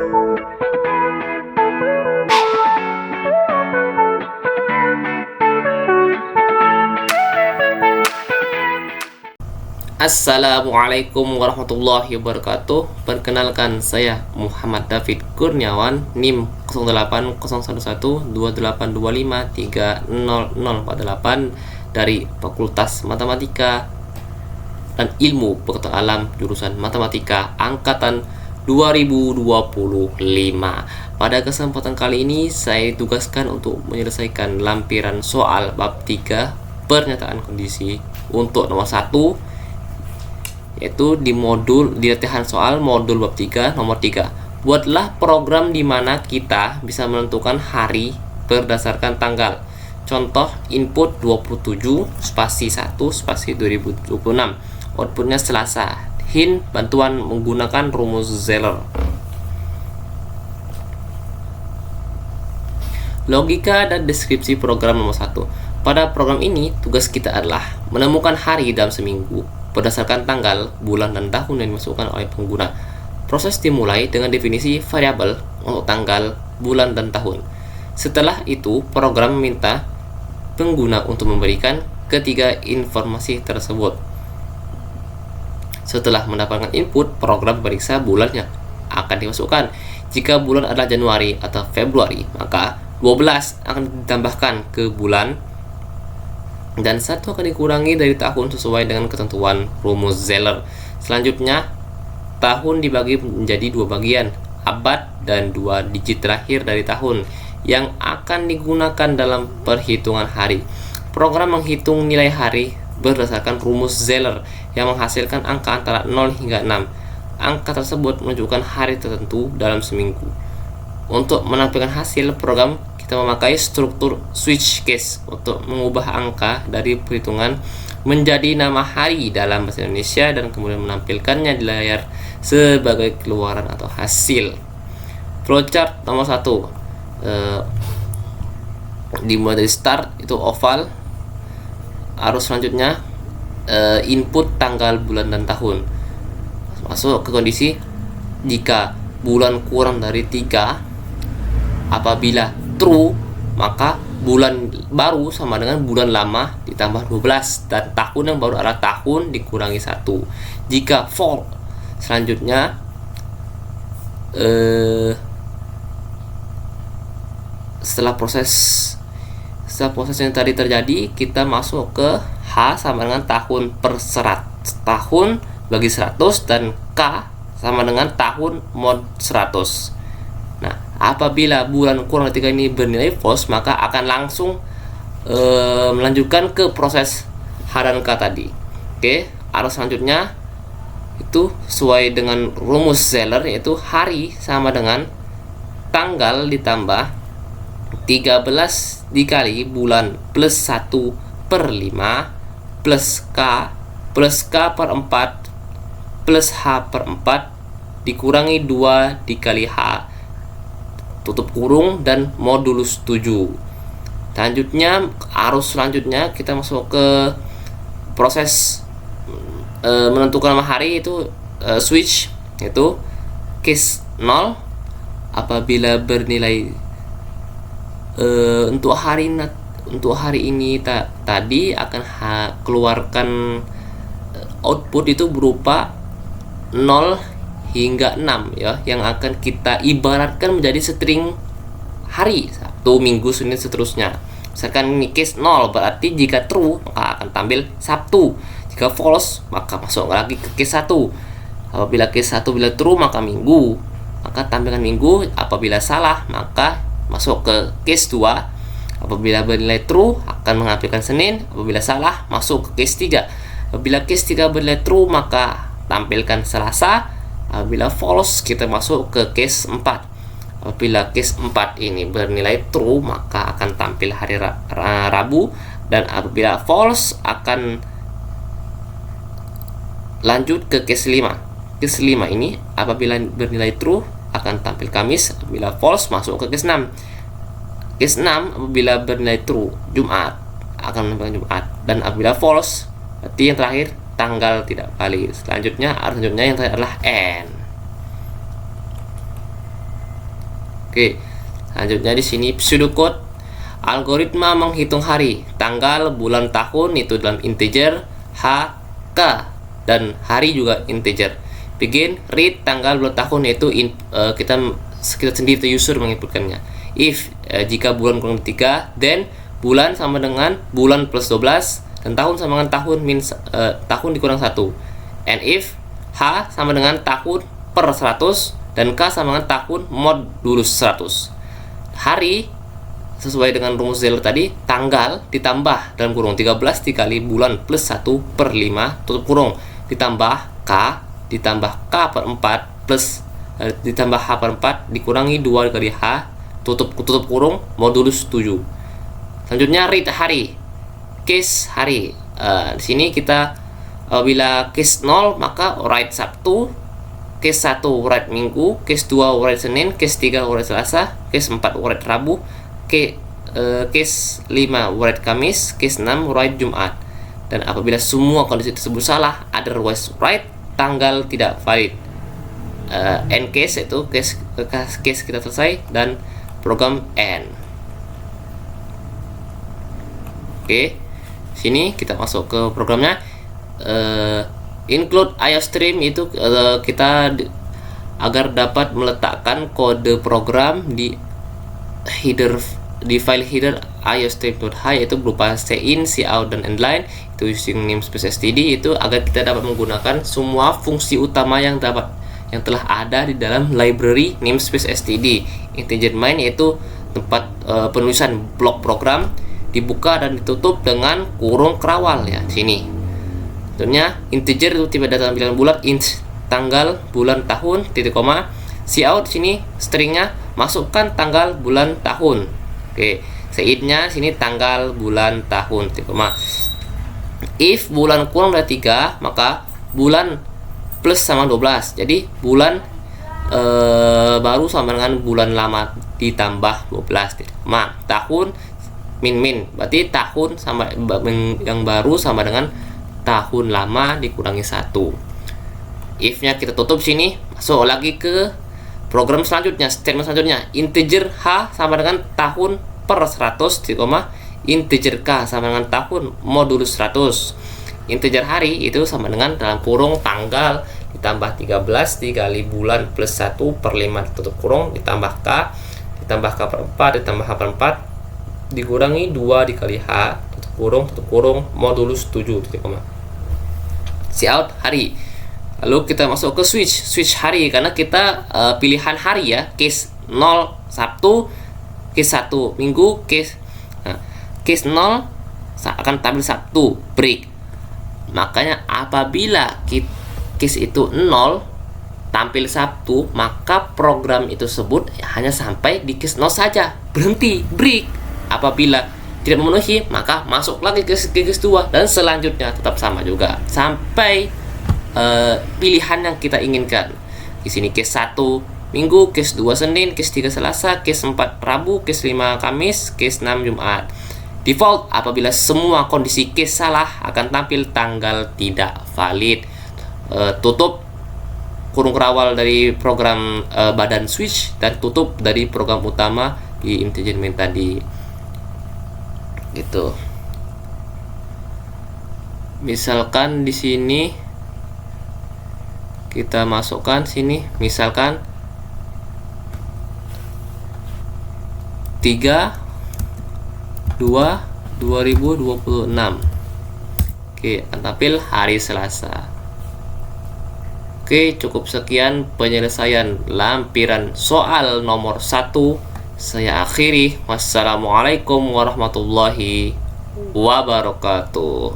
Assalamualaikum warahmatullahi wabarakatuh. Perkenalkan, saya Muhammad David Kurniawan, NIM 0801122825300048 dari Fakultas Matematika dan Ilmu Pengetahuan Alam jurusan Matematika angkatan 2025. Pada kesempatan kali ini saya ditugaskan untuk menyelesaikan lampiran soal bab 3 pernyataan kondisi untuk nomor 1, yaitu di latihan soal modul bab 3 nomor 3. Buatlah program di mana kita bisa menentukan hari berdasarkan tanggal. Contoh, input 27 spasi 1 spasi 2026. Outputnya Selasa. Hint, bantuan menggunakan rumus Zeller. Logika dan deskripsi program nomor 1. Pada program ini, tugas kita adalah menemukan hari dalam seminggu berdasarkan tanggal, bulan, dan tahun yang dimasukkan oleh pengguna. Proses dimulai dengan definisi variabel untuk tanggal, bulan, dan tahun. Setelah itu, program meminta pengguna untuk memberikan ketiga informasi tersebut. Setelah mendapatkan input, program periksa bulan yang akan dimasukkan. Jika bulan adalah Januari atau Februari, maka 12 akan ditambahkan ke bulan dan 1 akan dikurangi dari tahun sesuai dengan ketentuan rumus Zeller. Selanjutnya, tahun dibagi menjadi 2 bagian, abad dan 2 digit terakhir dari tahun yang akan digunakan dalam perhitungan hari. Program menghitung nilai hari berdasarkan rumus Zeller yang menghasilkan angka antara 0 hingga 6. Angka tersebut menunjukkan hari tertentu dalam seminggu. Untuk menampilkan hasil program, kita memakai struktur switch case untuk mengubah angka dari perhitungan menjadi nama hari dalam bahasa Indonesia dan kemudian menampilkannya di layar sebagai keluaran atau hasil. Flowchart nomor 1 dimulai dari start, itu oval. Arus selanjutnya input tanggal, bulan, dan tahun. Masuk ke kondisi jika bulan kurang dari 3, apabila true, maka bulan baru sama dengan bulan lama ditambah 12 dan tahun yang baru adalah tahun dikurangi 1. Jika false, selanjutnya setelah proses yang tadi terjadi, kita masuk ke H sama dengan tahun per 100. Tahun bagi 100 dan K sama dengan tahun mod 100. Nah, apabila bulan kurang dari 3 ini bernilai false, maka akan langsung melanjutkan ke proses H dan K tadi. Oke, arus selanjutnya itu sesuai dengan rumus Zeller, yaitu hari sama dengan tanggal ditambah 13 dikali bulan plus 1 per 5 plus K per 4 plus H per 4 dikurangi 2 dikali H tutup kurung dan modulus 7. Selanjutnya, arus selanjutnya kita masuk ke proses menentukan nama hari, itu switch, yaitu case 0 apabila bernilai untuk hari ini tadi akan keluarkan output itu berupa 0 hingga 6 ya, yang akan kita ibaratkan menjadi string hari, Sabtu, Minggu, Senin, seterusnya. Misalkan ini case 0, berarti jika true maka akan tampil Sabtu, jika false maka masuk lagi ke case 1. Apabila case 1 bila true maka Minggu, maka tampilkan Minggu. Apabila salah maka masuk ke case 2. Apabila bernilai true akan menampilkan Senin, apabila salah masuk ke case 3. Apabila case 3 bernilai true maka tampilkan Selasa. Apabila false kita masuk ke case 4. Apabila case 4 ini bernilai true maka akan tampil hari Rabu, dan apabila false akan lanjut ke case 5. Case 5 ini apabila bernilai true akan tampil Kamis, apabila false masuk ke case 6. Case 6 apabila bernilai true Jumat akan menampilkan Jumat, dan apabila false berarti yang terakhir tanggal tidak valid. Selanjutnya yang terakhir adalah N. Oke, selanjutnya di sini pseudocode algoritma menghitung hari, tanggal, bulan, tahun itu dalam integer, H, K, dan hari juga integer. Begin, read, tanggal, bulan, tahun itu kita sendiri user menginputkannya. If jika bulan kurang 3, then bulan sama dengan bulan plus 12 dan tahun sama dengan tahun tahun dikurang 1. And if H sama dengan tahun per 100 dan K sama dengan tahun modulus 100. Hari sesuai dengan rumus Zeller tadi, tanggal ditambah dalam kurung 13 dikali bulan plus 1 per 5 tutup kurung ditambah K ditambah K per 4 plus ditambah H per 4 dikurangi 2 dikali H tutup kurung modulus 7. Selanjutnya read hari, case hari. Di sini kita bila case 0 maka write Sabtu, case 1 write Minggu, case 2 write Senin, case 3 write Selasa, case 4 write Rabu, case 5 write Kamis, case 6 write Jumat. Dan apabila semua kondisi tersebut salah, otherwise write, tanggal tidak valid. End case itu case kita selesai dan program end. Oke, sini kita masuk ke programnya. Include IOStream itu kita agar dapat meletakkan kode program di file header iostream.h yaitu berupa cin, cout, dan endline itu using namespace std itu agar kita dapat menggunakan semua fungsi utama yang telah ada di dalam library namespace std. Integer main yaitu tempat penulisan blok program dibuka dan ditutup dengan kurung kerawal ya sini. Tentunya integer itu tipe data tampilan bulat int tanggal, bulan, tahun, titik koma. Cout sini stringnya masukkan tanggal, bulan, tahun. Oke, seidnya sini tanggal, bulan, tahun, titik koma. If bulan kurang dari 3 maka bulan plus sama 12. Jadi bulan baru sama dengan bulan lama ditambah 12 titik koma. Tahun min berarti tahun sama yang baru sama dengan tahun lama dikurangi 1. If-nya kita tutup sini, masuk lagi ke program selanjutnya, statement selanjutnya. Integer H sama dengan tahun per 100, integer K sama dengan tahun modulus 100. Integer hari itu sama dengan dalam kurung tanggal ditambah 13 dikali bulan plus 1 per 5 tutup kurung ditambah K ditambah K per 4 ditambah H per 4 dikurangi 2 dikali H tutup kurung modulus 7 titik koma. Cout hari. Lalu kita masuk ke switch hari karena kita pilihan hari ya, case 0 Sabtu, case 1 Minggu, case 0 akan tampil Sabtu break. Makanya apabila case itu 0 tampil Sabtu, maka program itu sebut hanya sampai di case 0 saja, berhenti break. Apabila tidak memenuhi maka masuk lagi ke case 2 dan selanjutnya tetap sama juga sampai pilihan yang kita inginkan. Di sini case 1 Minggu, case 2 Senin, case 3 Selasa, case 4 Rabu, case 5 Kamis, case 6 Jumat. Default apabila semua kondisi case salah akan tampil tanggal tidak valid. Tutup kurung kerawal dari program badan switch dan tutup dari program utama di integer main tadi. Gitu. Misalkan di sini kita masukkan sini misalkan 3/2/2026. Oke, akan tampil hari Selasa. Oke, cukup sekian penyelesaian lampiran soal nomor 1. Saya akhiri. Wassalamualaikum warahmatullahi wabarakatuh.